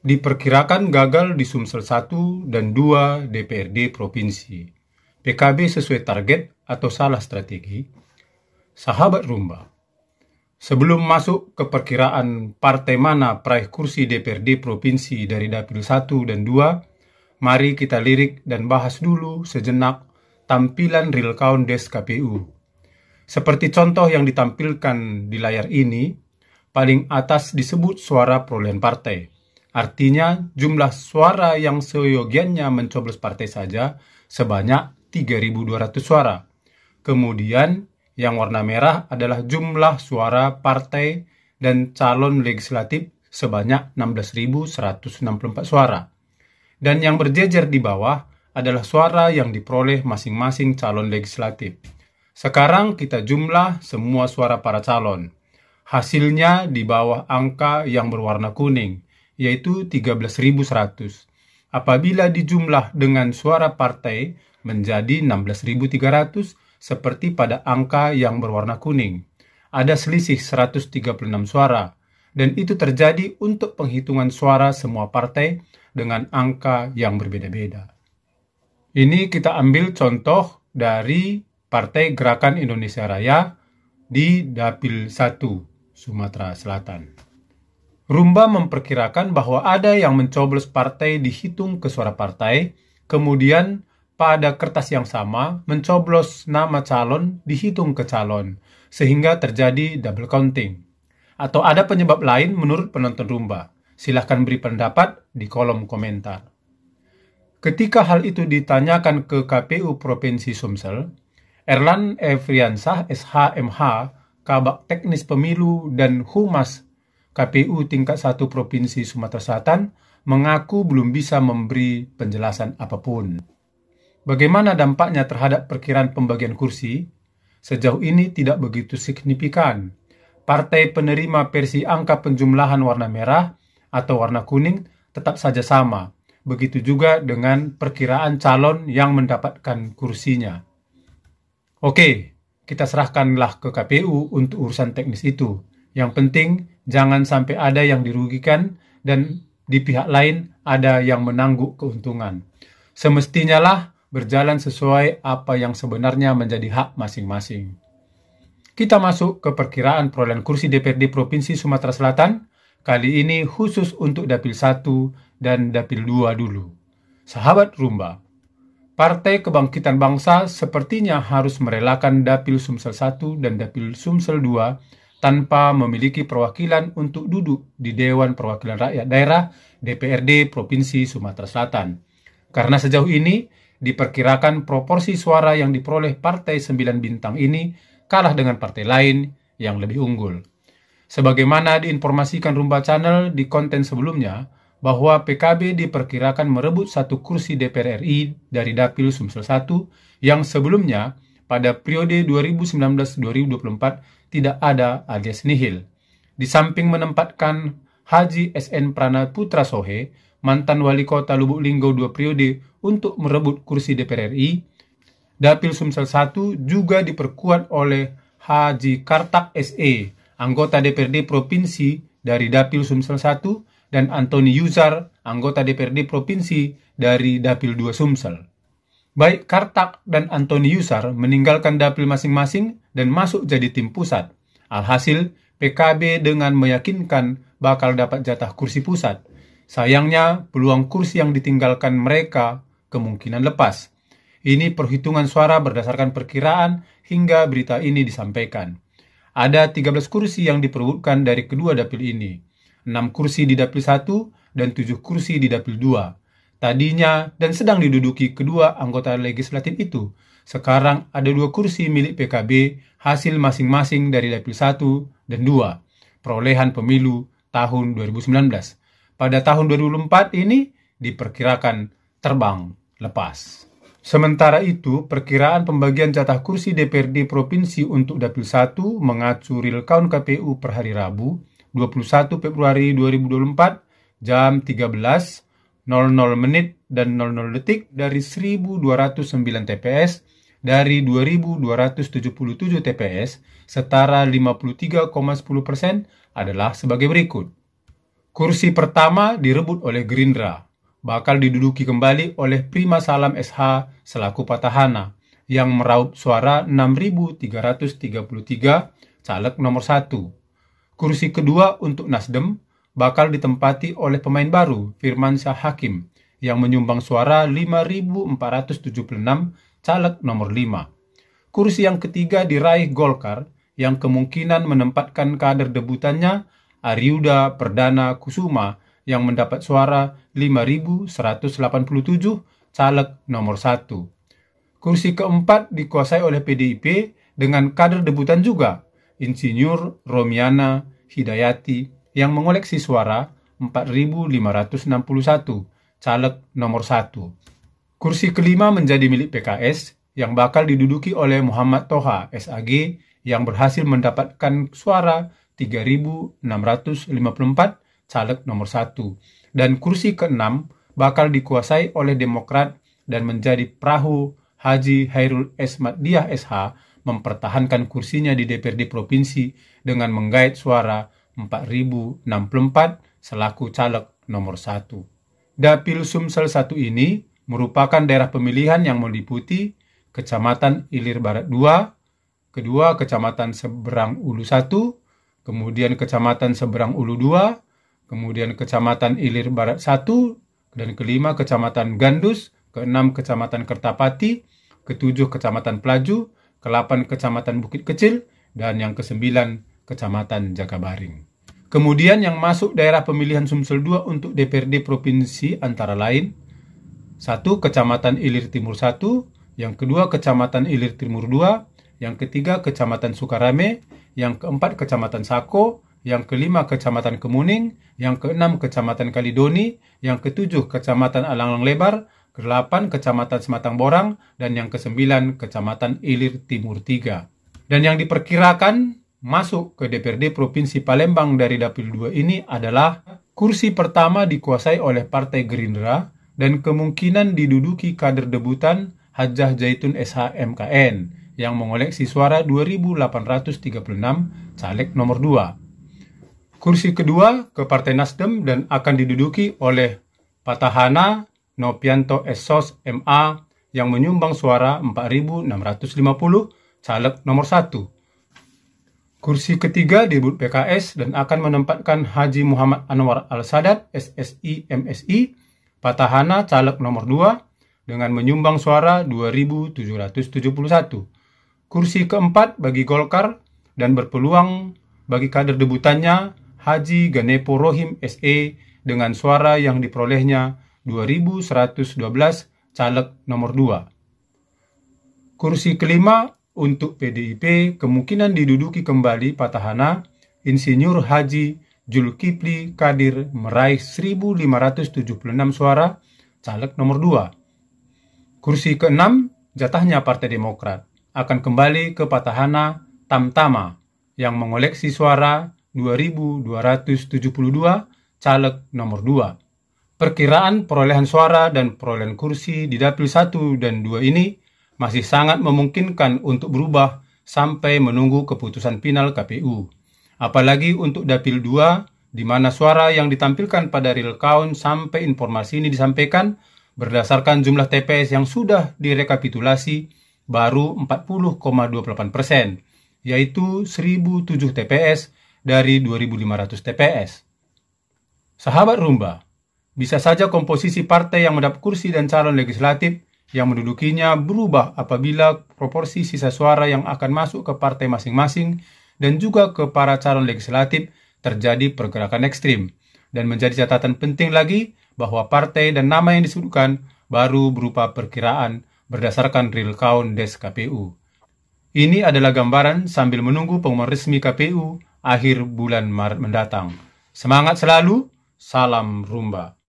Diperkirakan gagal di Sumsel 1 dan 2 DPRD Provinsi. PKB sesuai target atau salah strategi? Sahabat Rumba, sebelum masuk ke perkiraan partai mana peraih kursi DPRD Provinsi dari Dapil 1 dan 2, mari kita lirik dan bahas dulu sejenak tampilan real count Des KPU. Seperti contoh yang ditampilkan di layar ini, paling atas disebut suara perolehan partai. Artinya jumlah suara yang seyogianya mencoblos partai saja sebanyak 3.200 suara. Kemudian yang warna merah adalah jumlah suara partai dan calon legislatif sebanyak 16.164 suara. Dan yang berjejer di bawah adalah suara yang diperoleh masing-masing calon legislatif. Sekarang kita jumlah semua suara para calon. Hasilnya di bawah angka yang berwarna kuning, yaitu 13.100. Apabila dijumlah dengan suara partai menjadi 16.300 seperti pada angka yang berwarna kuning. Ada selisih 136 suara, dan itu terjadi untuk penghitungan suara semua partai dengan angka yang berbeda-beda. Ini kita ambil contoh dari Partai Gerakan Indonesia Raya di Dapil 1, Sumatera Selatan. Rumba memperkirakan bahwa ada yang mencoblos partai dihitung ke suara partai, kemudian pada kertas yang sama mencoblos nama calon dihitung ke calon, sehingga terjadi double counting. Atau ada penyebab lain menurut penonton Rumba? Silahkan beri pendapat di kolom komentar. Ketika hal itu ditanyakan ke KPU Provinsi Sumsel, Erlan Efriansah SHMH, Kabak Teknis Pemilu dan Humas KPU tingkat 1 Provinsi Sumatera Selatan, mengaku belum bisa memberi penjelasan apapun. Bagaimana dampaknya terhadap perkiraan pembagian kursi? Sejauh ini tidak begitu signifikan. Partai penerima versi angka penjumlahan warna merah atau warna kuning tetap saja sama. Begitu juga dengan perkiraan calon yang mendapatkan kursinya. Oke, kita serahkanlah ke KPU untuk urusan teknis itu. Yang penting, jangan sampai ada yang dirugikan dan di pihak lain ada yang menangguk keuntungan. Semestinya lah berjalan sesuai apa yang sebenarnya menjadi hak masing-masing. Kita masuk ke perkiraan perolehan kursi DPRD Provinsi Sumatera Selatan, kali ini khusus untuk Dapil 1 dan Dapil 2 dulu. Sahabat Rumba, Partai Kebangkitan Bangsa sepertinya harus merelakan Dapil Sumsel 1 dan Dapil Sumsel 2 tanpa memiliki perwakilan untuk duduk di Dewan Perwakilan Rakyat Daerah DPRD Provinsi Sumatera Selatan. Karena sejauh ini diperkirakan proporsi suara yang diperoleh Partai 9 Bintang ini kalah dengan partai lain yang lebih unggul. Sebagaimana diinformasikan Rumba Channel di konten sebelumnya, bahwa PKB diperkirakan merebut 1 kursi DPR RI dari Dapil Sumsel 1 yang sebelumnya pada periode 2019-2024 tidak ada alias nihil. Di samping menempatkan Haji SN Pranaputra Sohe, mantan wali kota Lubuk Linggau 2 periode, untuk merebut kursi DPR RI, Dapil Sumsel 1 juga diperkuat oleh Haji Kartak SE, anggota DPRD Provinsi dari Dapil Sumsel 1, dan Antoni Yuzar, anggota DPRD Provinsi dari Dapil 2 Sumsel. Baik Kartak dan Antoni Yusar meninggalkan dapil masing-masing dan masuk jadi tim pusat. Alhasil, PKB dengan meyakinkan bakal dapat jatah kursi pusat. Sayangnya, peluang kursi yang ditinggalkan mereka kemungkinan lepas. Ini perhitungan suara berdasarkan perkiraan hingga berita ini disampaikan. Ada 13 kursi yang diperebutkan dari kedua dapil ini. 6 kursi di Dapil 1 dan 7 kursi di Dapil 2. Tadinya dan sedang diduduki kedua anggota legislatif itu. Sekarang ada 2 kursi milik PKB hasil masing-masing dari Dapil 1 dan 2. Perolehan pemilu tahun 2019. Pada tahun 2024 ini diperkirakan terbang lepas. Sementara itu, perkiraan pembagian jatah kursi DPRD Provinsi untuk Dapil 1 mengacu real count KPU per hari Rabu, 21 Februari 2024, jam 13.00 dan 00 detik dari 1.209 TPS dari 2.277 TPS setara 53,10% adalah sebagai berikut. Kursi pertama direbut oleh Gerindra, bakal diduduki kembali oleh Prima Salam SH selaku petahana yang meraup suara 6.333 caleg nomor 1. Kursi kedua untuk Nasdem bakal ditempati oleh pemain baru Firmansyah Hakim yang menyumbang suara 5.476 caleg nomor 5. Kursi yang ketiga diraih Golkar yang kemungkinan menempatkan kader debutannya Aryuda Perdana Kusuma yang mendapat suara 5.187 caleg nomor 1. Kursi keempat dikuasai oleh PDIP dengan kader debutan juga, Insinyur Romiana Hidayati yang mengoleksi suara 4.561 caleg nomor 1. Kursi kelima menjadi milik PKS yang bakal diduduki oleh Muhammad Toha SAG yang berhasil mendapatkan suara 3.654 caleg nomor 1. Dan kursi keenam bakal dikuasai oleh Demokrat dan menjadi perahu Haji Hairul Esmadiyah SH mempertahankan kursinya di DPRD Provinsi dengan menggait suara 4.064 selaku caleg nomor 1. Dapil Sumsel 1 ini merupakan daerah pemilihan yang meliputi Kecamatan Ilir Barat 2, kedua Kecamatan Seberang Ulu 1, kemudian Kecamatan Seberang Ulu 2, kemudian Kecamatan Ilir Barat 1, dan kelima Kecamatan Gandus, keenam Kecamatan Kertapati, ketujuh Kecamatan Pelaju, ke-8 Kecamatan Bukit Kecil, dan yang ke-9 Kecamatan Jakabaring. Kemudian yang masuk daerah pemilihan Sumsel 2 untuk DPRD Provinsi antara lain 1. Kecamatan Ilir Timur 1, yang kedua Kecamatan Ilir Timur 2, yang ketiga Kecamatan Sukarame, yang keempat Kecamatan Sako, yang kelima Kecamatan Kemuning, yang keenam Kecamatan Kalidoni, yang ketujuh Kecamatan Alang-Alang Lebar, ke-8 Kecamatan Sematang Borang, dan yang ke-9 Kecamatan Ilir Timur 3. Dan yang diperkirakan masuk ke DPRD Provinsi Palembang dari Dapil 2 ini adalah kursi pertama dikuasai oleh Partai Gerindra dan kemungkinan diduduki kader debutan Hajjah Zaitun SH MKN yang mengoleksi suara 2.836 caleg nomor 2. Kursi kedua ke Partai Nasdem dan akan diduduki oleh petahana Nopianto Esos MA yang menyumbang suara 4.650 caleg nomor 1. Kursi ketiga direbut PKS dan akan menempatkan Haji Muhammad Anwar Al-Sadat SSI MSI petahana caleg nomor 2 dengan menyumbang suara 2.771. Kursi keempat bagi Golkar dan berpeluang bagi kader debutannya Haji Ganepo Rohim SE dengan suara yang diperolehnya 2.112 caleg nomor 2. Kursi kelima untuk PDIP kemungkinan diduduki kembali petahana Insinyur Haji Julkipli Kadir meraih 1.576 suara caleg nomor 2. Kursi keenam jatahnya Partai Demokrat akan kembali ke petahana Tamtama yang mengoleksi suara 2.272 caleg nomor 2. Perkiraan perolehan suara dan perolehan kursi di Dapil 1 dan 2 ini masih sangat memungkinkan untuk berubah sampai menunggu keputusan final KPU. Apalagi untuk Dapil 2, di mana suara yang ditampilkan pada real count sampai informasi ini disampaikan berdasarkan jumlah TPS yang sudah direkapitulasi baru 40,28%, yaitu 1.007 TPS dari 2.500 TPS. Sahabat Rumba, bisa saja komposisi partai yang mendapat kursi dan calon legislatif yang mendudukinya berubah apabila proporsi sisa suara yang akan masuk ke partai masing-masing dan juga ke para calon legislatif terjadi pergerakan ekstrim. Dan menjadi catatan penting lagi bahwa partai dan nama yang disebutkan baru berupa perkiraan berdasarkan real count des KPU. Ini adalah gambaran sambil menunggu pengumuman resmi KPU akhir bulan Maret mendatang. Semangat selalu, salam Rumba.